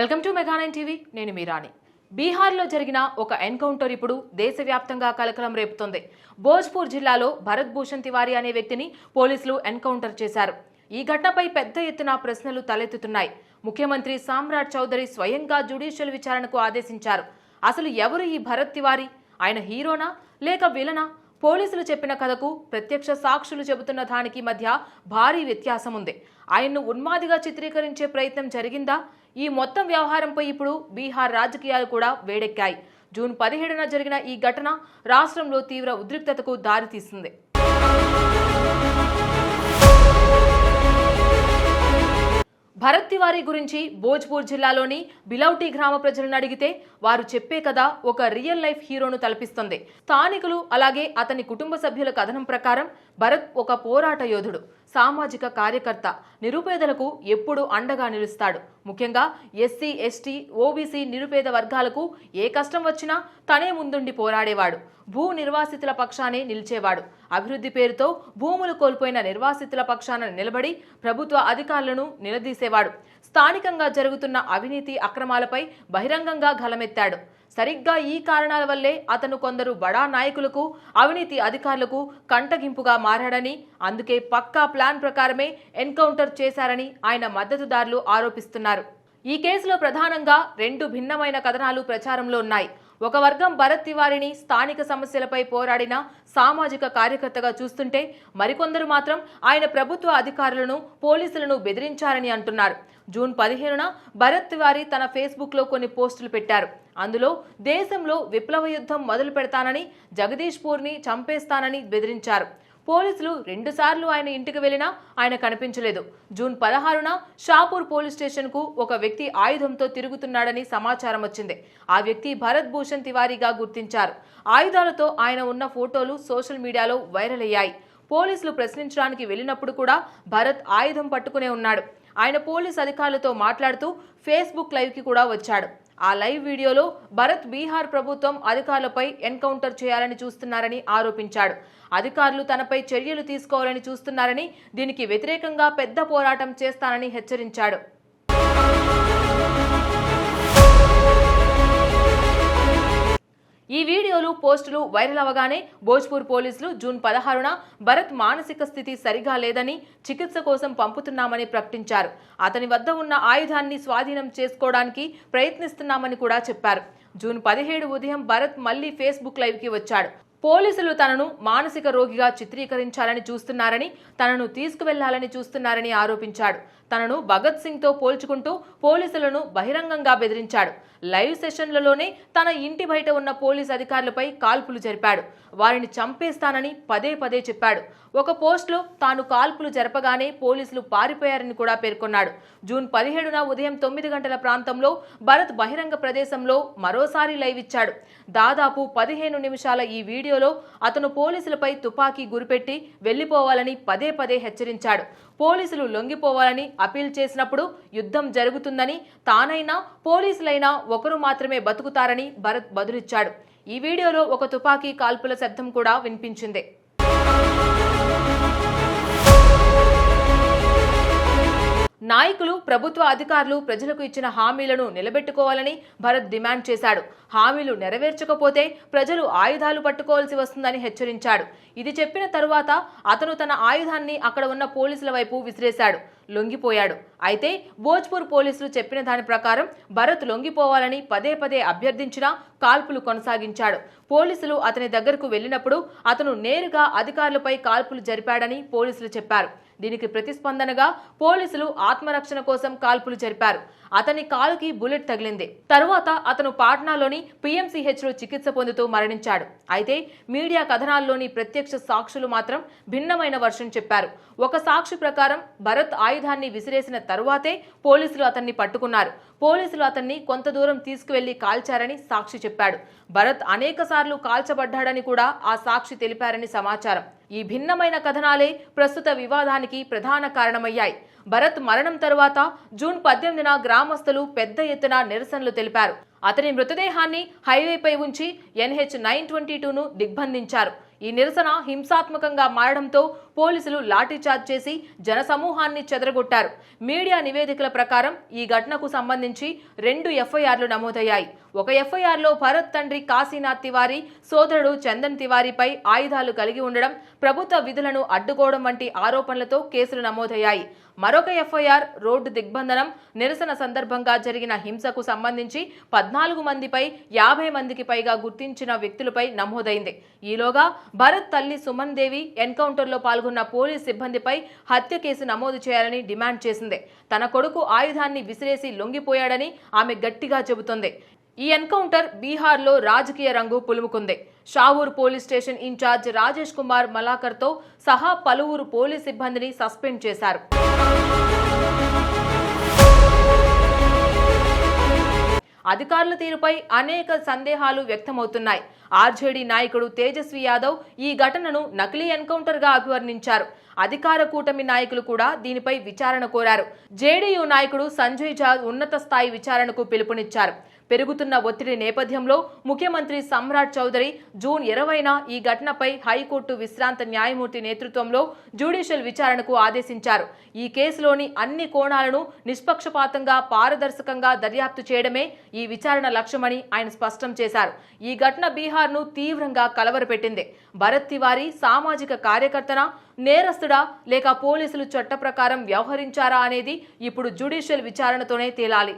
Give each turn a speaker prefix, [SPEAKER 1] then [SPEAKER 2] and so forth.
[SPEAKER 1] Welcome to మెగా9 TV. నేను మీరాని. బీహార్లో జరిగిన ఒక ఎన్కౌంటర్ ఇప్పుడు దేశవ్యాప్తంగా కలకలం రేపుతోంది. భోజ్పూర్ జిల్లాలో భరత్ భూషణ్ తివారీ అనే వ్యక్తిని పోలీసులు ఎన్కౌంటర్ చేశారు. ఈ ఘటనపై పెద్ద ఎత్తున ప్రశ్నలు తలెత్తుతున్నాయి. ముఖ్యమంత్రి సామ్రాట్ చౌదరి స్వయంగా జ్యుడిషియల్ విచారణకు ఆదేశించారు. అసలు ఎవరు ఈ భరత్ తివారీ? ఆయన హీరోనా లేక విలనా? పోలీసులు చెప్పిన కథకు ప్రత్యక్ష సాక్షులు చెబుతున్న దానికి మధ్య భారీ వ్యత్యాసం ఉంది. ఆయన్ను ఉన్మాదిగా చిత్రీకరించే ప్రయత్నం జరిగిందా? ఈ మొత్తం వ్యవహారంపై ఇప్పుడు బీహార్ రాజకీయాలు కూడా వేడెక్కాయి. జూన్ 17న జరిగిన ఈ ఘటన రాష్ట్రంలో తీవ్ర ఉద్రిక్తతకు దారితీసింది. భరత్ తివారీ గురించి భోజ్పూర్ జిల్లాలోని బిలౌటీ గ్రామ ప్రజలను అడిగితే వారు చెప్పే కథ ఒక రియల్ లైఫ్ హీరోను తలపిస్తుంది. స్థానికులు అలాగే అతని కుటుంబ సభ్యుల కథనం ప్రకారం భరత్ ఒక పోరాట యోధుడు, సామాజిక కార్యకర్త, నిరుపేదలకు ఎప్పుడూ అండగా నిలుస్తాడు. ముఖ్యంగా ఎస్సీ, ఎస్టీ, ఓబీసీ నిరుపేద వర్గాలకు ఏ కష్టం వచ్చినా తనే ముందుండి పోరాడేవాడు. భూ నిర్వాసితుల పక్షానే నిలిచేవాడు. అభివృద్ధి పేరుతో భూములు కోల్పోయిన నిర్వాసితుల పక్షాన నిలబడి ప్రభుత్వ అధికారులను నిలదీసేవాడు. స్థానికంగా జరుగుతున్న అవినీతి అక్రమాలపై బహిరంగంగా గళమెత్తాడు. సరిగ్గా ఈ కారణాల వల్లే అతను కొందరు బడా నాయకులకు, అవినీతి అధికారులకు కంటగింపుగా మారాడని, అందుకే పక్కా ప్లాన్ ప్రకారమే ఎన్కౌంటర్ చేశారని ఆయన మద్దతుదారులు ఆరోపిస్తున్నారు. ఈ కేసులో ప్రధానంగా రెండు భిన్నమైన కథనాలు ప్రచారంలో ఉన్నాయి. ఒక వర్గం భరత్ తివారీని స్థానిక సమస్యలపై పోరాడిన సామాజిక కార్యకర్తగా చూస్తుంటే, మరికొందరు మాత్రం ఆయన ప్రభుత్వ అధికారులను, పోలీసులను బెదిరించారని అంటున్నారు. జూన్ 15న భరత్ తివారీ తన ఫేస్బుక్లో కొన్ని పోస్టులు పెట్టారు. అందులో దేశంలో విప్లవ యుద్ధం మొదలు పెడతానని, జగదీష్పూర్ని చంపేస్తానని బెదిరించారు. పోలీసులు 2 సార్లు ఆయన ఇంటికి వెళ్లినా ఆయన కనిపించలేదు. జూన్ 16న షాపూర్ పోలీస్ స్టేషన్కు ఒక వ్యక్తి ఆయుధంతో తిరుగుతున్నాడని సమాచారం వచ్చింది. ఆ వ్యక్తి భరత్ భూషణ్ తివారీగా గుర్తించారు. ఆయుధాలతో ఆయన ఉన్న ఫోటోలు సోషల్ మీడియాలో వైరల్ అయ్యాయి. పోలీసులు ప్రశ్నించడానికి వెళ్ళినప్పుడు కూడా భరత్ ఆయుధం పట్టుకునే ఉన్నాడు. ఆయన పోలీస్ అధికారులతో మాట్లాడుతూ ఫేస్బుక్ లైవ్కి కూడా వచ్చాడు. ఆ లైవ్ వీడియోలో భరత్ బీహార్ ప్రభుత్వం అధికారులపై ఎన్కౌంటర్ చేయాలని చూస్తున్నారని ఆరోపించాడు. అధికారులు తనపై చర్యలు తీసుకోవాలని చూస్తున్నారని, దీనికి వ్యతిరేకంగా పెద్ద పోరాటం చేస్తానని హెచ్చరించాడు. ఈ వీడియోలు, పోస్టులు వైరల్ అవగానే భోజ్పూర్ పోలీసులు జూన్ 16న భరత్ మానసిక స్థితి సరిగా లేదని, చికిత్స కోసం పంపుతున్నామని ప్రకటించారు. అతని వద్ద ఉన్న ఆయుధాన్ని స్వాధీనం చేసుకోవడానికి ప్రయత్నిస్తున్నామని కూడా చెప్పారు. జూన్ 17 ఉదయం భరత్ మళ్లీ ఫేస్బుక్ లైవ్కి వచ్చాడు. పోలీసులు తనను మానసిక రోగిగా చిత్రీకరించాలని చూస్తున్నారని, తనను తీసుకువెళ్లాలని చూస్తున్నారని ఆరోపించాడు. తనను భగత్ సింగ్తో పోల్చుకుంటూ పోలీసులను బహిరంగంగా బెదిరించాడు. లైవ్ సెషన్లలోనే తన ఇంటి బయట ఉన్న పోలీస్ అధికారులపై కాల్పులు జరిపాడు. వారిని చంపేస్తానని పదే పదే చెప్పాడు. ఒక పోస్టులో తాను కాల్పులు జరపగానే పోలీసులు పారిపోయారని కూడా పేర్కొన్నాడు. జూన్ 17న ఉదయం 9 గంటల ప్రాంతంలో భరత్ బహిరంగ ప్రదేశంలో మరోసారి లైవ్ ఇచ్చాడు. దాదాపు 15 నిమిషాల ఈ వీడియోలో అతను పోలీసులపై తుపాకీ గురిపెట్టి వెళ్లిపోవాలని పదే పదే హెచ్చరించాడు. పోలీసులు లొంగిపోవాలని అపీల్ చేసినప్పుడు యుద్ధం జరుగుతుందని, తానైనా పోలీసులైనా ఒకరు మాత్రమే బతుకుతారని భరత్ బదులిచ్చాడు. ఈ వీడియోలో ఒక తుపాకీ కాల్పుల శబ్దం కూడా వినిపించింది. నాయకులు, ప్రభుత్వ అధికారులు ప్రజలకు ఇచ్చిన హామీలను నిలబెట్టుకోవాలని భరత్ డిమాండ్ చేశాడు. హామీలు నెరవేర్చకపోతే ప్రజలు ఆయుధాలు పట్టుకోవాల్సి వస్తుందని హెచ్చరించాడు. ఇది చెప్పిన తరువాత అతను తన ఆయుధాన్ని అక్కడ ఉన్న పోలీసుల వైపు విసిరేశాడు. లొంగిపోయాడు. అయితే భోజ్పూర్ పోలీసులు చెప్పిన దాని ప్రకారం భరత్ లొంగిపోవాలని పదే పదే అభ్యర్థించినా కాల్పులు కొనసాగించాడు. పోలీసులు అతని దగ్గరకు వెళ్లినప్పుడు అతను నేరుగా అధికారులపై కాల్పులు జరిపాడని పోలీసులు చెప్పారు. దీనికి ప్రతిస్పందనగా పోలీసులు ఆత్మరక్షణ కోసం కాల్పులు జరిపారు. అతని కాలుకి బుల్లెట్ తగిలింది. తరువాత అతను పాట్నాలోని PMCHలో చికిత్స పొందుతూ మరణించాడు. అయితే మీడియా కథనాల్లోని ప్రత్యక్ష సాక్షులు మాత్రం భిన్నమైన వర్షన్ చెప్పారు. ఒక సాక్షి ప్రకారం భరత్ ఆయుధాన్ని విసిరేసిన తరువాతే పోలీసులు అతన్ని పట్టుకున్నారు. పోలీసులు అతన్ని కొంత దూరం తీసుకువెళ్లి కాల్చారని సాక్షి చెప్పాడు. భరత్ అనేక సార్లు కాల్చబడ్డాడని కూడా ఆ సాక్షి తెలిపారని సమాచారం. ఈ భిన్నమైన కథనాలే ప్రస్తుత వివాదానికి ప్రధాన కారణమయ్యాయి. భరత్ మరణం తరువాత జూన్ 18న గ్రామస్తులు పెద్ద ఎత్తున నిరసనలు తెలిపారు. అతని మృతదేహాన్ని హైవేపై ఉంచి NH-922ను దిగ్బంధించారు. ఈ నిరసన హింసాత్మకంగా మారడంతో పోలీసులు లాఠీచార్జ్ చేసి జనసమూహాన్ని చెదరగొట్టారు. మీడియా నివేదికల ప్రకారం ఈ ఘటనకు సంబంధించి 2 ఎఫ్ఐఆర్లు నమోదయ్యాయి. ఒక ఎఫ్ఐఆర్లో భరత్ తండ్రి కాశీనాథ్ తివారీ, సోదరుడు చందన్ తివారీపై ఆయుధాలు కలిగి ఉండడం, ప్రభుత్వ విధులను అడ్డుకోవడం వంటి ఆరోపణలతో కేసులు నమోదయ్యాయి. మరొక ఎఫ్ఐఆర్ రోడ్డు దిగ్బంధనం, నిరసన సందర్భంగా జరిగిన హింసకు సంబంధించి 14 మందిపై 50 మందికి పైగా గుర్తించిన వ్యక్తులపై నమోదైంది. ఈలోగా భరత్ తల్లి సుమన్ దేవి ఎన్కౌంటర్లో పాల్గొన్న పోలీస్ సిబ్బందిపై హత్య కేసు నమోదు చేయాలని డిమాండ్ చేసింది. తన కొడుకు ఆయుధాన్ని విసిరేసి లొంగిపోయాడని ఆమె గట్టిగా చెబుతోంది. ఈ ఎన్కౌంటర్ బీహార్లో రాజకీయ రంగు పులుముకుంది. Shavur police station incharge Rajesh Kumar మలాకర్తో సహా పలువురు పోలీస్ సిబ్బందిని సస్పెండ్ చేశారు. అధికారుల తీరుపై అనేక సందేహాలు వ్యక్తమవుతున్నాయి. ఆర్జేడీ నాయకుడు తేజస్వి యాదవ్ ఈ ఘటనను నకిలీ ఎన్కౌంటర్ గా అభివర్ణించారు. అధికార కూటమి నాయకులు కూడా దీనిపై విచారణ కోరారు. జేడీయూ నాయకుడు సంజయ్ ఝా ఉన్నత స్థాయి విచారణకు పిలుపునిచ్చారు. పెరుగుతున్న ఒత్తిడి నేపథ్యంలో ముఖ్యమంత్రి సమ్రాట్ చౌదరి జూన్ 20న ఈ ఘటనపై హైకోర్టు విశ్రాంత న్యాయమూర్తి నేతృత్వంలో జ్యుడిషియల్ విచారణకు ఆదేశించారు. ఈ కేసులోని అన్ని కోణాలను నిష్పక్షపాతంగా, పారదర్శకంగా దర్యాప్తు చేయడమే ఈ విచారణ లక్ష్యమని ఆయన స్పష్టం చేశారు. ఈ ఘటన బీహార్ను తీవ్రంగా కలవరపెట్టింది. భరత్ తివారీ సామాజిక కార్యకర్తనా, నేరస్తుడా లేక పోలీసులు చట్ట ప్రకారం వ్యవహరించారా అనేది ఇప్పుడు జ్యుడిషియల్ విచారణతోనే తేలాలి.